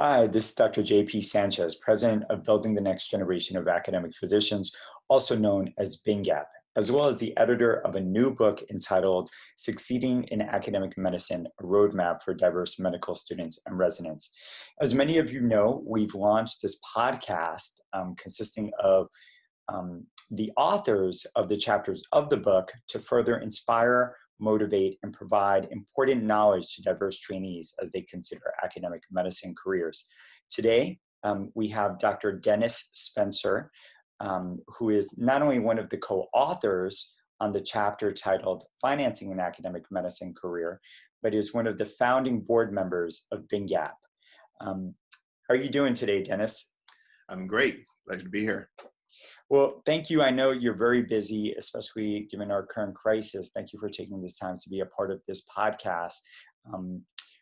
Hi, this is Dr. JP Sanchez, President of Building the Next Generation of Academic Physicians, also known as BINGAP, as well as the editor of a new book entitled Succeeding in Academic Medicine, A Roadmap for Diverse Medical Students and Residents. As many of you know, we've launched this podcast consisting of the authors of the chapters of the book to further inspire, motivate, and provide important knowledge to diverse trainees as they consider academic medicine careers. Today, we have Dr. Dennis Spencer, who is not only one of the co-authors on the chapter titled Financing an Academic Medicine Career, but is one of the founding board members of BINGAP. How are you doing today, Dennis? I'm great. Pleasure to be here. Well, thank you. I know you're very busy, especially given our current crisis. Thank you for taking this time to be a part of this podcast.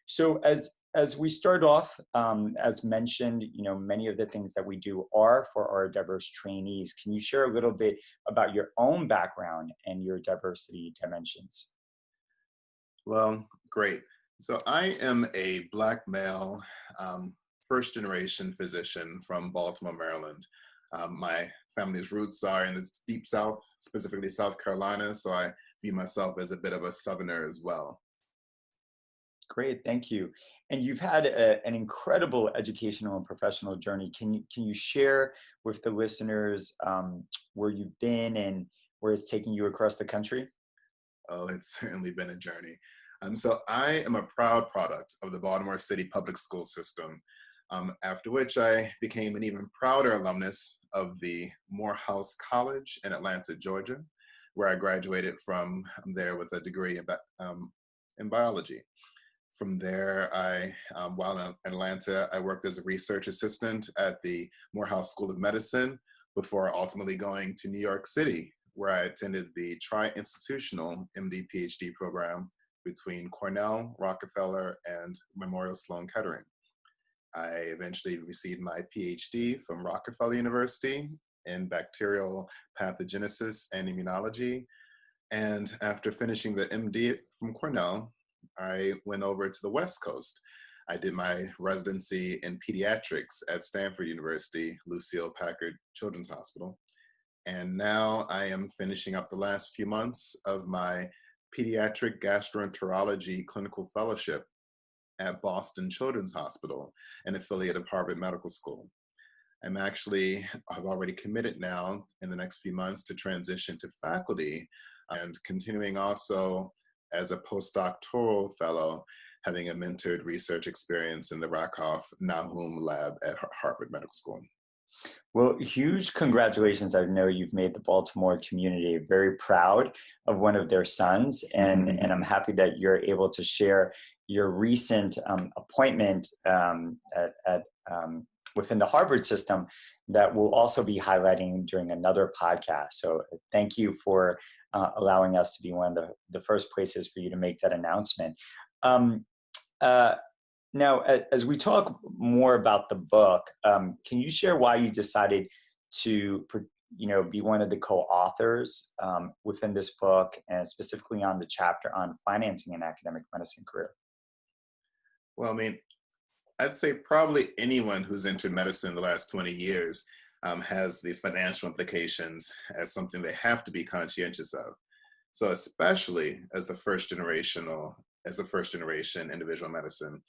So as we start off, as mentioned, many of the things that we do are for our diverse trainees. Can you share a little bit about your own background and your diversity dimensions? Well, great. So I am a Black male, first-generation physician from Baltimore, Maryland. My family's roots are in the deep South, specifically South Carolina, so I view myself as a bit of a Southerner as well. Great, thank you. And you've had an incredible educational and professional journey. Can you share with the listeners where you've been and where it's taking you across the country? Oh, it's certainly been a journey. So I am a proud product of the Baltimore City public school system. After which I became an even prouder alumnus of the Morehouse College in Atlanta, Georgia, where I graduated from there with a degree in biology. From there, while in Atlanta, I worked as a research assistant at the Morehouse School of Medicine before ultimately going to New York City, where I attended the tri-institutional MD-PhD program between Cornell, Rockefeller, and Memorial Sloan Kettering. I eventually received my PhD from Rockefeller University in bacterial pathogenesis and immunology. And after finishing the MD from Cornell, I went over to the West Coast. I did my residency in pediatrics at Stanford University, Lucile Packard Children's Hospital. And now I am finishing up the last few months of my pediatric gastroenterology clinical fellowship at Boston Children's Hospital, an affiliate of Harvard Medical School. I've already committed now in the next few months to transition to faculty and continuing also as a postdoctoral fellow, having a mentored research experience in the Rakoff Nahum Lab at Harvard Medical School. Well, huge congratulations. I know you've made the Baltimore community very proud of one of their sons, and I'm happy that you're able to share your recent appointment within the Harvard system that we'll also be highlighting during another podcast. So thank you for allowing us to be one of the first places for you to make that announcement. Now, as we talk more about the book, can you share why you decided to, be one of the co-authors within this book, and specifically on the chapter on financing an academic medicine career? Well, I'd say probably anyone who's entered medicine the last 20 years has the financial implications as something they have to be conscientious of. So especially as a first generation individual medicine.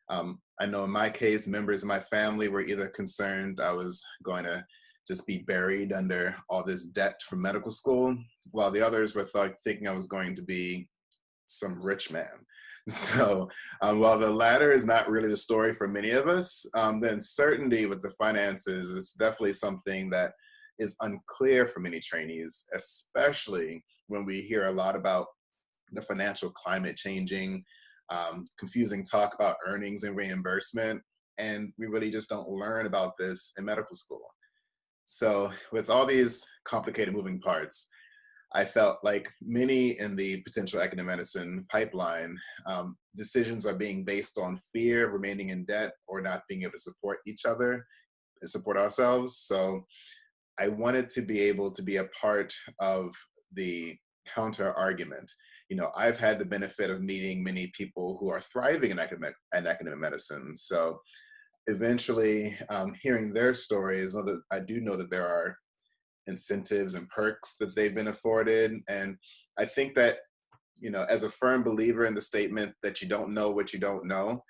I know in my case, members of my family were either concerned I was going to just be buried under all this debt from medical school, while the others were thinking I was going to be some rich man. So while the latter is not really the story for many of us, the uncertainty with the finances is definitely something that is unclear for many trainees, especially when we hear a lot about the financial climate changing, confusing talk about earnings and reimbursement, and we really just don't learn about this in medical school. So with all these complicated moving parts, I felt like many in the potential academic medicine pipeline, decisions are being based on fear of remaining in debt or not being able to support each other and support ourselves. So I wanted to be able to be a part of the counter argument. I've had the benefit of meeting many people who are thriving in academic medicine. So eventually hearing their stories, although I do know that there are incentives and perks that they've been afforded. And I think that, as a firm believer in the statement that you don't know what you don't know,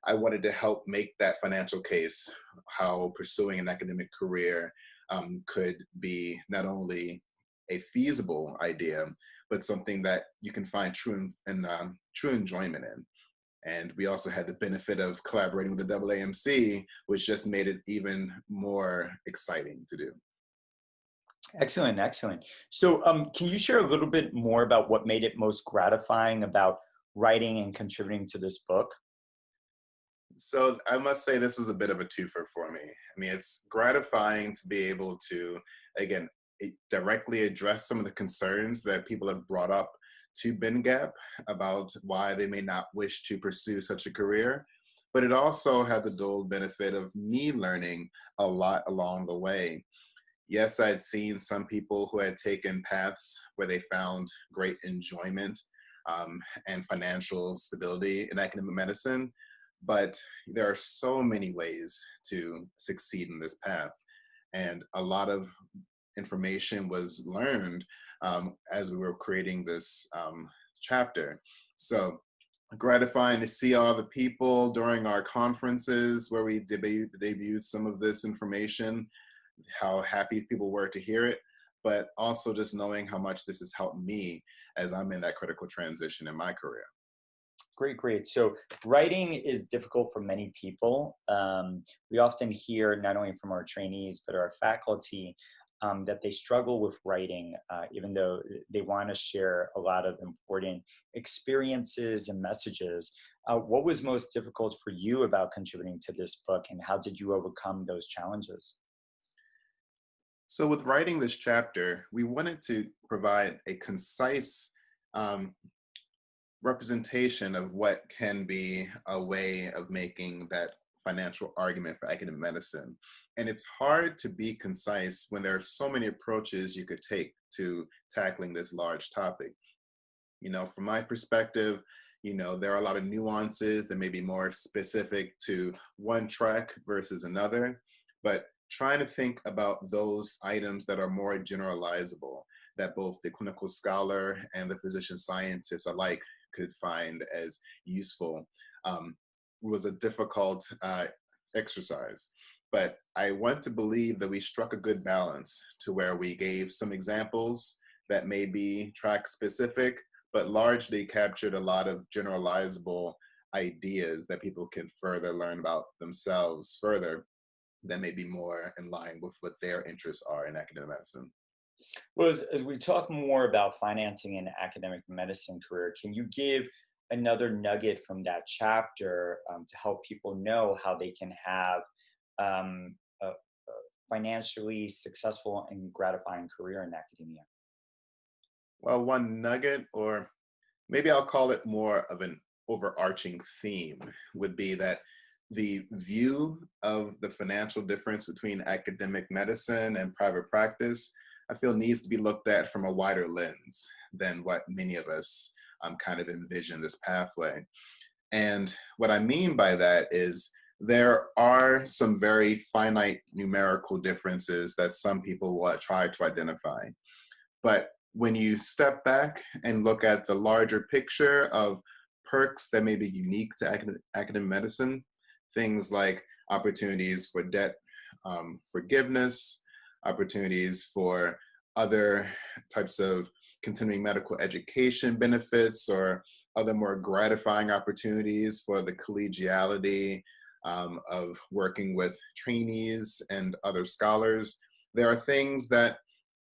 I wanted to help make that financial case, how pursuing an academic career could be not only a feasible idea, but something that you can find true enjoyment in. And we also had the benefit of collaborating with the AAMC, which just made it even more exciting to do. Excellent, excellent. So, can you share a little bit more about what made it most gratifying about writing and contributing to this book? So I must say this was a bit of a twofer for me. I mean, it's gratifying to be able to, again, directly address some of the concerns that people have brought up to Ben Gap about why they may not wish to pursue such a career. But it also had the dual benefit of me learning a lot along the way. Yes, I'd seen some people who had taken paths where they found great enjoyment and financial stability in academic medicine, but there are so many ways to succeed in this path. And a lot of information was learned as we were creating this chapter. So gratifying to see all the people during our conferences where we debuted some of this information, how happy people were to hear it, but also just knowing how much this has helped me as I'm in that critical transition in my career. Great, great. So, writing is difficult for many people. We often hear, not only from our trainees, but our faculty, that they struggle with writing, even though they want to share a lot of important experiences and messages. What was most difficult for you about contributing to this book, and how did you overcome those challenges? So with writing this chapter, we wanted to provide a concise um, representation of what can be a way of making that financial argument for academic medicine. And it's hard to be concise when there are so many approaches you could take to tackling this large topic. From my perspective, there are a lot of nuances that may be more specific to one track versus another, but trying to think about those items that are more generalizable, that both the clinical scholar and the physician scientist alike could find as useful, was a difficult exercise. But I want to believe that we struck a good balance to where we gave some examples that may be track specific, but largely captured a lot of generalizable ideas that people can further learn about themselves further that may be more in line with what their interests are in academic medicine. Well, as we talk more about financing an academic medicine career, can you give another nugget from that chapter to help people know how they can have a financially successful and gratifying career in academia? Well, one nugget, or maybe I'll call it more of an overarching theme, would be that the view of the financial difference between academic medicine and private practice, I feel needs to be looked at from a wider lens than what many of us kind of envision this pathway. And what I mean by that is there are some very finite numerical differences that some people will try to identify. But when you step back and look at the larger picture of perks that may be unique to academic medicine, things like opportunities for debt forgiveness, opportunities for other types of continuing medical education benefits, or other more gratifying opportunities for the collegiality of working with trainees and other scholars. There are things that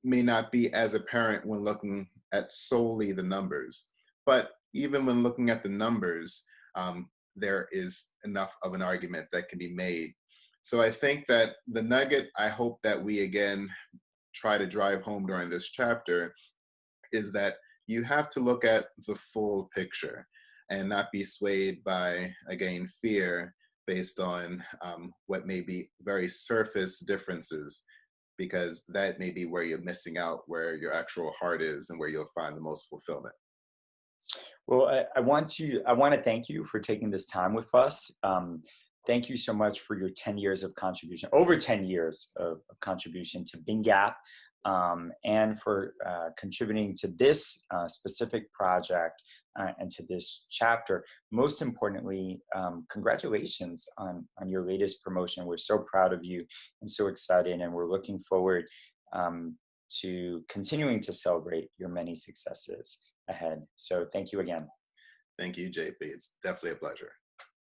may not be as apparent when looking at solely the numbers. But even when looking at the numbers, there is enough of an argument that can be made. So I think that the nugget I hope that we again try to drive home during this chapter is that you have to look at the full picture and not be swayed by, again, fear based on what may be very surface differences, because that may be where you're missing out, where your actual heart is and where you'll find the most fulfillment. Well, I want to thank you for taking this time with us. Thank you so much for your 10 years of contribution, over 10 years of contribution to Bing Gap, and for contributing to this specific project and to this chapter. Most importantly, congratulations on your latest promotion. We're so proud of you and so excited, and we're looking forward um, to continuing to celebrate your many successes ahead. So thank you again. Thank you, JP. It's definitely a pleasure.